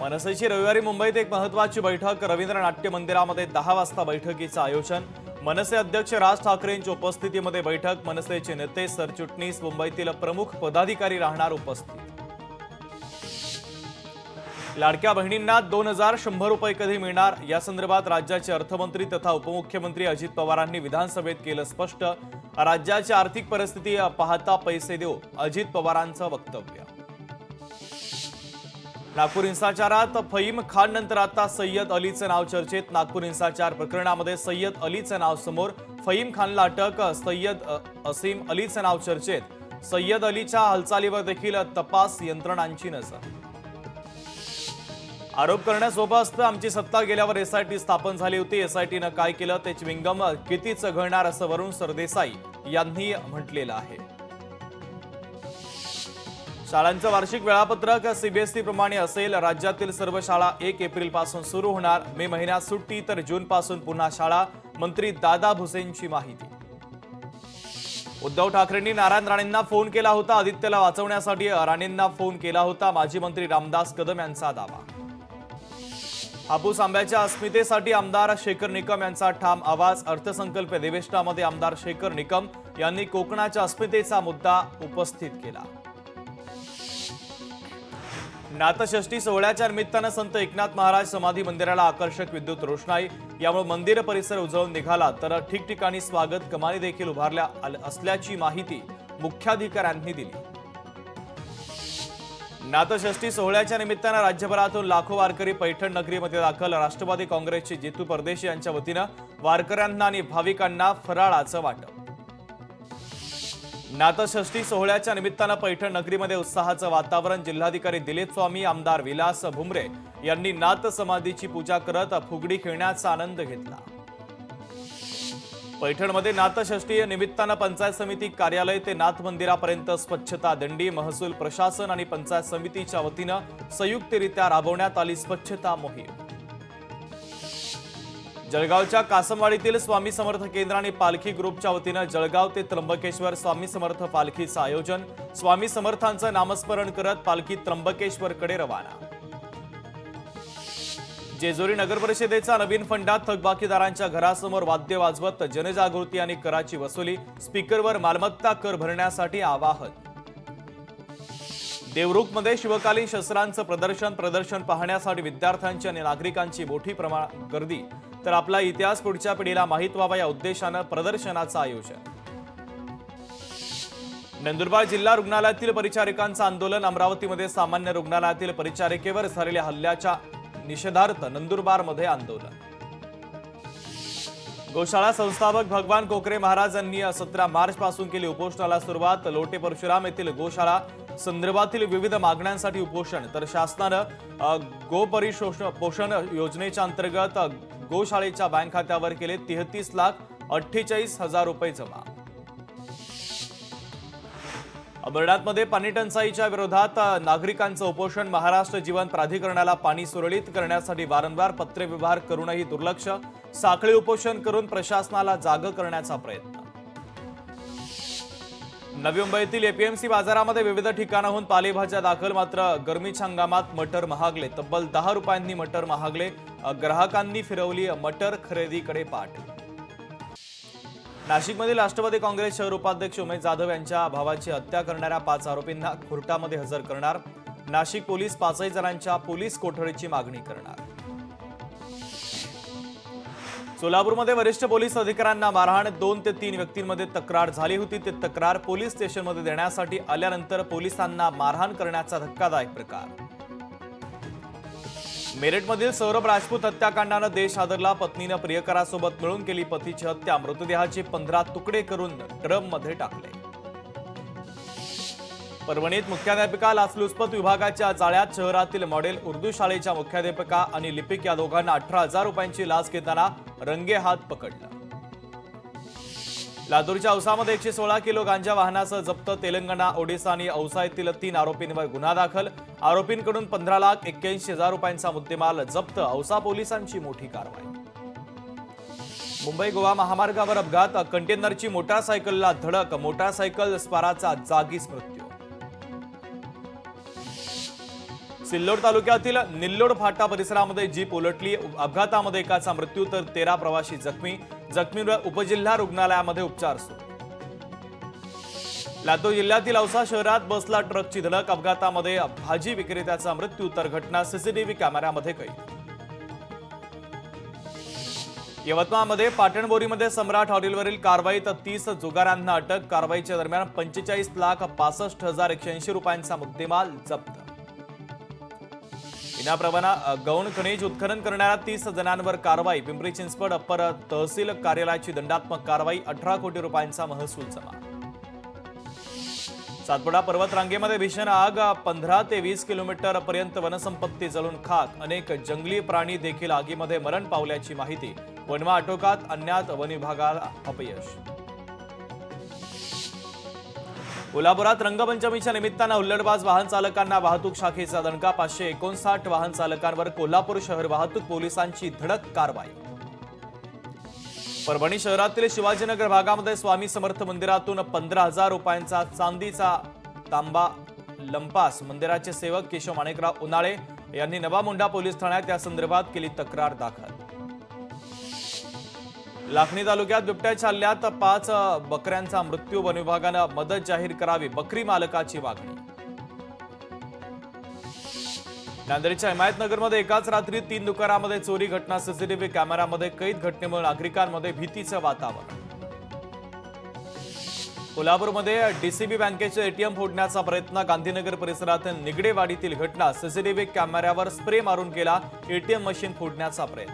मनसेची रविवारी मुंबईत एक महत्त्वाची बैठक रवींद्र नाट्य मंदिरामध्ये 10 वाजता बैठकीचं आयोजन। मनसे अध्यक्ष राज ठाकरेंच्या उपस्थितीमध्ये बैठक। मनसेचे नेते सरचिटणीस मुंबईतील प्रमुख पदाधिकारी राहणार उपस्थित। लाडक्या बहिणींना 2100 रुपये कधी मिळणार या संदर्भात राज्याचे अर्थमंत्री तथा उपमुख्यमंत्री अजित पवारांनी विधानसभेत केलं स्पष्ट। राज्याची आर्थिक परिस्थिती पाहता पैसे देऊ, अजित पवारांचं वक्तव्य। नागपूर हिंसाचारात फहीम खान नंतर आता सय्यद अलीचं नाव चर्चेत। नागपूर हिंसाचार प्रकरणामध्ये सय्यद अलीचं नाव समोर, फहीम खानला अटक, सय्यद असीम अलीचं नाव चर्चेत। सय्यद अलीच्या हालचालीवर देखील तपास यंत्रणांची नजर। आरोप करण्यासोबत असतं आमची सत्ता गेल्यावर एसआयटी स्थापन झाली होती, एसआयटीनं काय केलं ते च्विंगम कितीच घडणार असं वरुण सरदेसाई यांनी म्हटलेलं आहे। शाळांचं वार्षिक वेळापत्रक सीबीएसई प्रमाणे असेल। राज्यातील सर्व शाळा 1 एप्रिल पासून सुरू होणार। मे महिन्यात सुट्टी तर जून पासून पुन्हा शाळा। मंत्री दादा भुसेंची माहिती। उद्धव ठाकरेंनी नारायण राणेंना फोन केला होता, आदित्यला वाचवण्यासाठी राणेंना फोन केला होता, माजी मंत्री रामदास कदम यांचा दावा। हापूस आंब्याच्या अस्मितेसाठी आमदार शेखर निकम यांचा ठाम आवाज। अर्थसंकल्प अधिवेशनामध्ये आमदार शेखर निकम यांनी कोकणाच्या अस्मितेचा मुद्दा उपस्थित केला। नाथषष्ठी सोहळ्याच्या निमित्तानं संत एकनाथ महाराज समाधी मंदिराला आकर्षक विद्युत रोषणाई, यामुळे मंदिर परिसर उजळून निघाला। तर ठिकठिकाणी स्वागत कमानी देखील उभारल्या असल्याची माहिती मुख्याधिकाऱ्यांनी दिली। नाथषष्ठी सोहळ्याच्या निमित्तानं राज्यभरातून लाखो वारकरी पैठण नगरीमध्ये दाखल। राष्ट्रवादी काँग्रेसचे जितू परदेशी यांच्या वतीनं वारकऱ्यांना आणि भाविकांना फराळाचं वाटप। नाथषष्ठी सोहळ्याच्या निमित्तानं पैठण नगरीमध्ये उत्साहाचं वातावरण। जिल्हाधिकारी दिलीप स्वामी, आमदार विलास भुमरे यांनी नाथ समाधीची पूजा करत फुगडी खेळण्याचा आनंद घेतला। पैठणमध्ये नाथषष्ठी निमित्तानं पंचायत समिती कार्यालय ते नाथ मंदिरापर्यंत स्वच्छता दंडी। महसूल प्रशासन आणि पंचायत समितीच्या वतीनं संयुक्तरित्या राबवण्यात आली स्वच्छता मोहीम। जळगावच्या कासमवाडीतील स्वामी समर्थ केंद्र आणि पालखी ग्रुपच्या वतीनं जळगाव ते त्र्यंबकेश्वर स्वामी समर्थ पालखीचं आयोजन। स्वामी समर्थांचं नामस्मरण करत पालखी त्र्यंबकेश्वरकडे रवाना। जेजुरी नगर परिषदेचा नवीन फंडात थकबाकीदारांच्या घरासमोर वाद्य वाजवत जनजागृती आणि कराची वसुली। स्पीकरवर मालमत्ता कर भरण्यासाठी आवाहन। देवरुखमध्ये शिवकालीन शस्त्रांचं प्रदर्शन पाहण्यासाठी विद्यार्थ्यांची आणि नागरिकांची मोठी गर्दी। तर आपला इतिहास पुढच्या पिढीला माहीत व्हावा या उद्देशानं प्रदर्शनाचं आयोजन। नंदुरबार जिल्हा रुग्णालयातील परिचारिकांचं आंदोलन। अमरावतीमध्ये सामान्य रुग्णालयातील परिचारिकेवर झालेल्या हल्ल्याच्या निषेधार्थ नंदुरबारमध्ये आंदोलन। गोशाळा संस्थापक भगवान कोकरे महाराजांनी 17 मार्च पासून केली उपोषणाला सुरुवात। लोटे परशुराम येथील गोशाळा संदर्भातील विविध मागण्यांसाठी उपोषण। तर शासनानं पोषण योजनेच्या अंतर्गत गोशाळेच्या बँक खात्यावर केले 33,48,000 रुपये जमा। अमरनाथमध्ये पाणी टंचाईच्या विरोधात नागरिकांचं उपोषण। महाराष्ट्र जीवन प्राधिकरणाला पाणी सुरळीत करण्यासाठी वारंवार पत्रव्यवहार करूनही दुर्लक्ष। साखळी उपोषण करून प्रशासनाला जागं करण्याचा प्रयत्न। नवी मुंबईतील एपीएमसी बाजारामध्ये विविध ठिकाणाहून पालेभाज्या दाखल, मात्र गरमीच्या हंगामात मटर महागले। तब्बल 10 रुपयांनी मटर महागले। ग्राहकांनी फिरवली मटर खरेदीकडे पाठ। नाशिकमधील राष्ट्रवादी काँग्रेस शहर उपाध्यक्ष उमेश जाधव यांच्या भावाची हत्या करणाऱ्या 5 आरोपींना कोर्टामध्ये हजर करणार। नाशिक पोलीस 5 जणांच्या पोलीस कोठडीची मागणी करणार। सोलापूरमध्ये वरिष्ठ पोलीस अधिकाऱ्यांना मारहाण। 2 ते 3 व्यक्तींमध्ये तक्रार झाली होती, ते तक्रार पोलीस स्टेशनमध्ये देण्यासाठी आल्यानंतर पोलिसांना मारहाण करण्याचा धक्कादायक प्रकार। मेरठमधील सौरभ राजपूत हत्याकांडानं देश हादरला। पत्नीनं प्रियकरासोबत मिळून केली पतीची हत्या। मृतदेहाचे 15 तुकडे करून ड्रममध्ये टाकले। परभणीत मुख्याध्यापिका लाचलुचपत विभागाच्या जाळ्यात। शहरातील मॉडेल उर्दू शाळेच्या मुख्याध्यापिका आणि लिपिक या दोघांना 18,000 रुपयांची लाच घेताना रंगेहात पकडलं। लातूरच्या औसामध्ये 116 किलो गांजा वाहनासह जप्त। तेलंगणा, ओडिशा आणि औसा येथील 3 आरोपींवर गुन्हा दाखल। आरोपींकडून 15,81,000 रुपयांचा मुद्देमाल जप्त। औसा पोलिसांची मोठी कारवाई। मुंबई गोवा महामार्गावर अपघात। कंटेनरची मोटारसायकलला धडक। मोटारसायकल स्वाराचा जागीच मृत्यू। सिल्लोड तालुक्यातील निल्लोड फाटा परिसरामध्ये जीप उलटली. अपघातामध्ये एकाचा मृत्यू तर 13 प्रवासी जखमी. जखमींवर उपजिल्हा रुग्णालयामध्ये उपचार सुरू. लातूर जिल्ह्यातील औसा शहरात बसला ट्रकची धडक. अपघातामध्ये भाजी विक्रेत्याचा मृत्यू तर घटना सीसीटीव्ही कॅमेऱ्यामध्ये कैद. यवतमाळमध्ये पाटणबोरीमध्ये सम्राट हॉटेलवरील कारवाईत 30 जुगारांना अटक. कारवाईच्या दरम्यान 45,65,180 रुपयांचा मुद्देमाल जप्त. विनाप्रमाणा गौण खनिज उत्खनन करणाऱ्या 30 जणांवर कारवाई. पिंपरी चिंचवड अप्पर तहसील कार्यालयाची दंडात्मक कारवाई. 18 कोटी रुपयांचा महसूल जमा. सातपुडा पर्वत रांगेमध्ये भीषण आग. 15 ते 20 किलोमीटर पर्यंत वनसंपत्ती जळून खाक. अनेक जंगली प्राणी देखील आगीमध्ये मरण पावल्याची माहिती. वनवा आटोक्यात आणण्यात वन विभागाला अपयश. कोल्हापुरात रंगपंचमीच्या निमित्तानं हुल्लडबाज वाहन चालकांना वाहतूक शाखेचा दणका. 559 वाहन चालकांवर कोल्हापूर शहर वाहतूक पोलिसांची धडक कारवाई. परभणी शहरातील शिवाजीनगर भागामध्ये स्वामी समर्थ मंदिरातून 15,000 रुपयांचा चांदीचा तांबा लंपास. मंदिराचे सेवक केशव माणिकराव उन्हाळे यांनी नवामुंडा पोलीस ठाण्यात या संदर्भात केली तक्रार दाखल. लाखनी तालुक्यात बिबट्याच्या हल्ल्यात 5 बकऱ्यांचा मृत्यू. वन विभागानं मदत जाहीर करावी. बकरी मालकाची मागणी. नांदेडच्या हिमायतनगरमध्ये एकाच रात्री 3 दुकानामध्ये चोरी. घटना सीसीटीव्ही कॅमेऱ्यामध्ये कैद. घटनेमुळे नागरिकांमध्ये भीतीचं वातावरण. कोल्हापूरमध्ये डीसीबी बँकेचे एटीएम फोडण्याचा प्रयत्न. गांधीनगर परिसरातील निगडेवाडीतील घटना. सीसीटीव्ही कॅमेऱ्यावर स्प्रे मारून केला एटीएम मशीन फोडण्याचा प्रयत्न.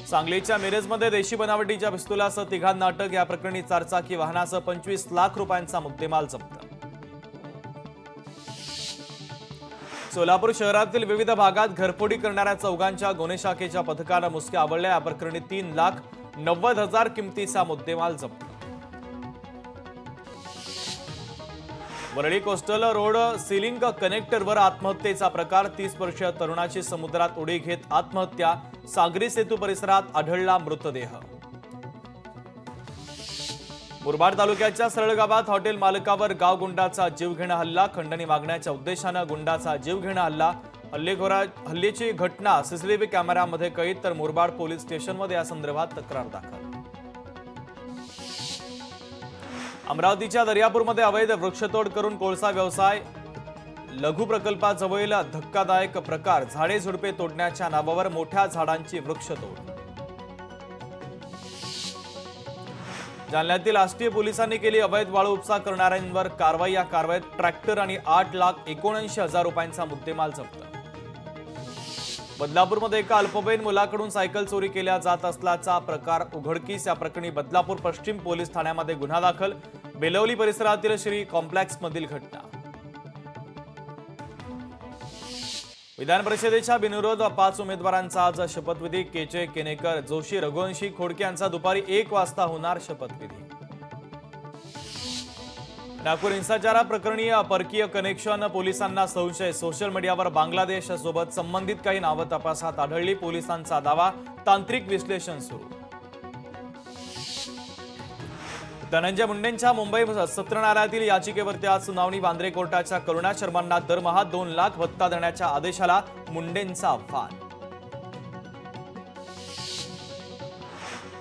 सांगलीच्या मिरजमध्ये देशी बनावटीच्या पिस्तुलासह 3 अटक. या प्रकरणी 4 चाकी वाहनासह 25 लाख रुपयांचा मुद्देमाल जप्त. सोलापूर शहरातील विविध भागात घरफोडी करणाऱ्या चौघांच्या गुन्हे शाखेच्या पथकानं मुसक्या आवळल्या. या प्रकरणी 3,90,000 किमतीचा मुद्देमाल जप्त. वरळी कोस्टल रोड सिलिंग कनेक्टरवर आत्महत्येचा प्रकार. 30 वर्षीय तरुणाची समुद्रात उडी घेत आत्महत्या. सागरी सेतू परिसरात आढळला मृतदेह. मुरबाड तालुक्याच्या सरळ गावात हॉटेल मालकावर गावगुंडाचा जीवघेणा हल्ला. खंडणी मागण्याच्या उद्देशानं गुंडाचा जीवघेणा हल्ला. हल्ल्याची घटना सीसीटीव्ही कॅमेऱ्यामध्ये कैद. तर मुरबाड पोलीस स्टेशनमध्ये या संदर्भात तक्रार दाखल. अमरावतीच्या दर्यापूरमध्ये अवैध वृक्षतोड करून कोळसा व्यवसाय. लघु प्रकल्पाजवळील धक्कादायक प्रकार. झाडे झुडपे तोडण्याच्या नावावर मोठ्या झाडांची वृक्षतोड. जालन्यातील आष्टी पोलिसांनी केली अवैध वाळू उपसा करणाऱ्यांवर कारवाई. या कारवाईत ट्रॅक्टर आणि 8,79,000 रुपयांचा मुद्देमाल जप्त. बदलापूरमध्ये एका अल्पवयीन मुलाकडून सायकल चोरी केल्या जात असल्याचा प्रकार उघडकीस. या प्रकरणी बदलापूर पश्चिम पोलीस ठाण्यामध्ये गुन्हा दाखल. बेलवली परिसरातील श्री कॉम्प्लेक्समधील घटना. विधान परिषदेच्या बिनविरोध 5 उमेदवारांचा आज शपथविधी. केचे केनेकर, जोशी, रघुवंशी, खोडके यांचा दुपारी 1 वाजता होणार शपथविधी. नागपूर हिंसाचार प्रकरणी परकीय कनेक्शन. पोलिसांना संशय. सोशल मीडियावर बांगलादेश सोबत संबंधित काही नावं तपासात आढळली. पोलिसांचा दावा. तांत्रिक विश्लेषण सुरू. धनंजय मुंडेंच्या मुंबई सत्र न्यायालयातील याचिकेवरती आज सुनावणी. वांद्रे कोर्टाच्या करुणा शर्मांना दरमहा 2 लाख भत्ता देण्याच्या आदेशाला मुंडेंचा आव्हान.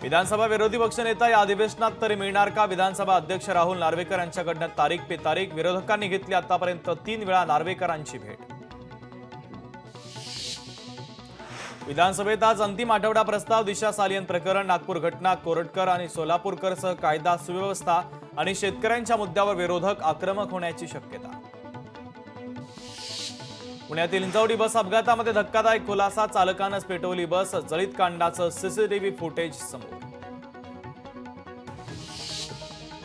विधानसभा विरोधी पक्षनेता या अधिवेशनात तरी मिळणार का? विधानसभा अध्यक्ष राहुल नार्वेकर यांच्याकडनं तारीख पे तारीख. विरोधकांनी घेतली आतापर्यंत 3 वेळा नार्वेकरांची भेट. विधानसभेत आज अंतिम आठवडा प्रस्ताव. दिशा सालियन प्रकरण, नागपूर घटना, कोरटकर आणि सोलापूरकरसह कायदा सुव्यवस्था आणि शेतकऱ्यांच्या मुद्द्यावर विरोधक आक्रमक होण्याची शक्यता. पुण्यातील इंजावडी बस अपघातामध्ये धक्कादायक खुलासा. चालकानंच पेटवली बस. जळीत कांडाचं सीसीटीव्ही फुटेज समोर.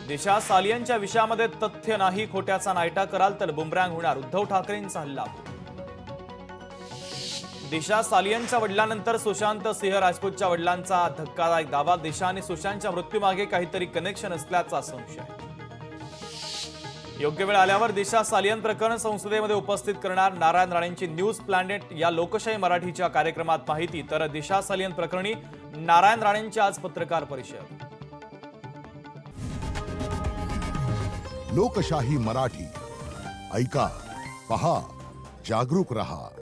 दिशा सालियनच्या विषयामध्ये तथ्य नाही. खोट्याचा नायटा कराल तर बुमरँग होणार. उद्धव ठाकरेंचा हल्ला. दिशा सालियनच्या वडिलांनंतर सुशांत सिंह राजपूतच्या वडिलांचा धक्कादायक दावा. दिशा आणि सुशांतच्या मृत्यूमागे काहीतरी कनेक्शन असल्याचा संशय. योग्य वेळ आल्यावर दिशा सालियन प्रकरण संसदेमध्ये उपस्थित करणार. नारायण राणेंची न्यूज प्लॅनेट या लोकशाही मराठीच्या कार्यक्रमात माहिती. तर दिशा सालियन प्रकरणी नारायण राणेंची आज पत्रकार परिषद. लोकशाही मराठी ऐका, पहा, जागरूक रहा.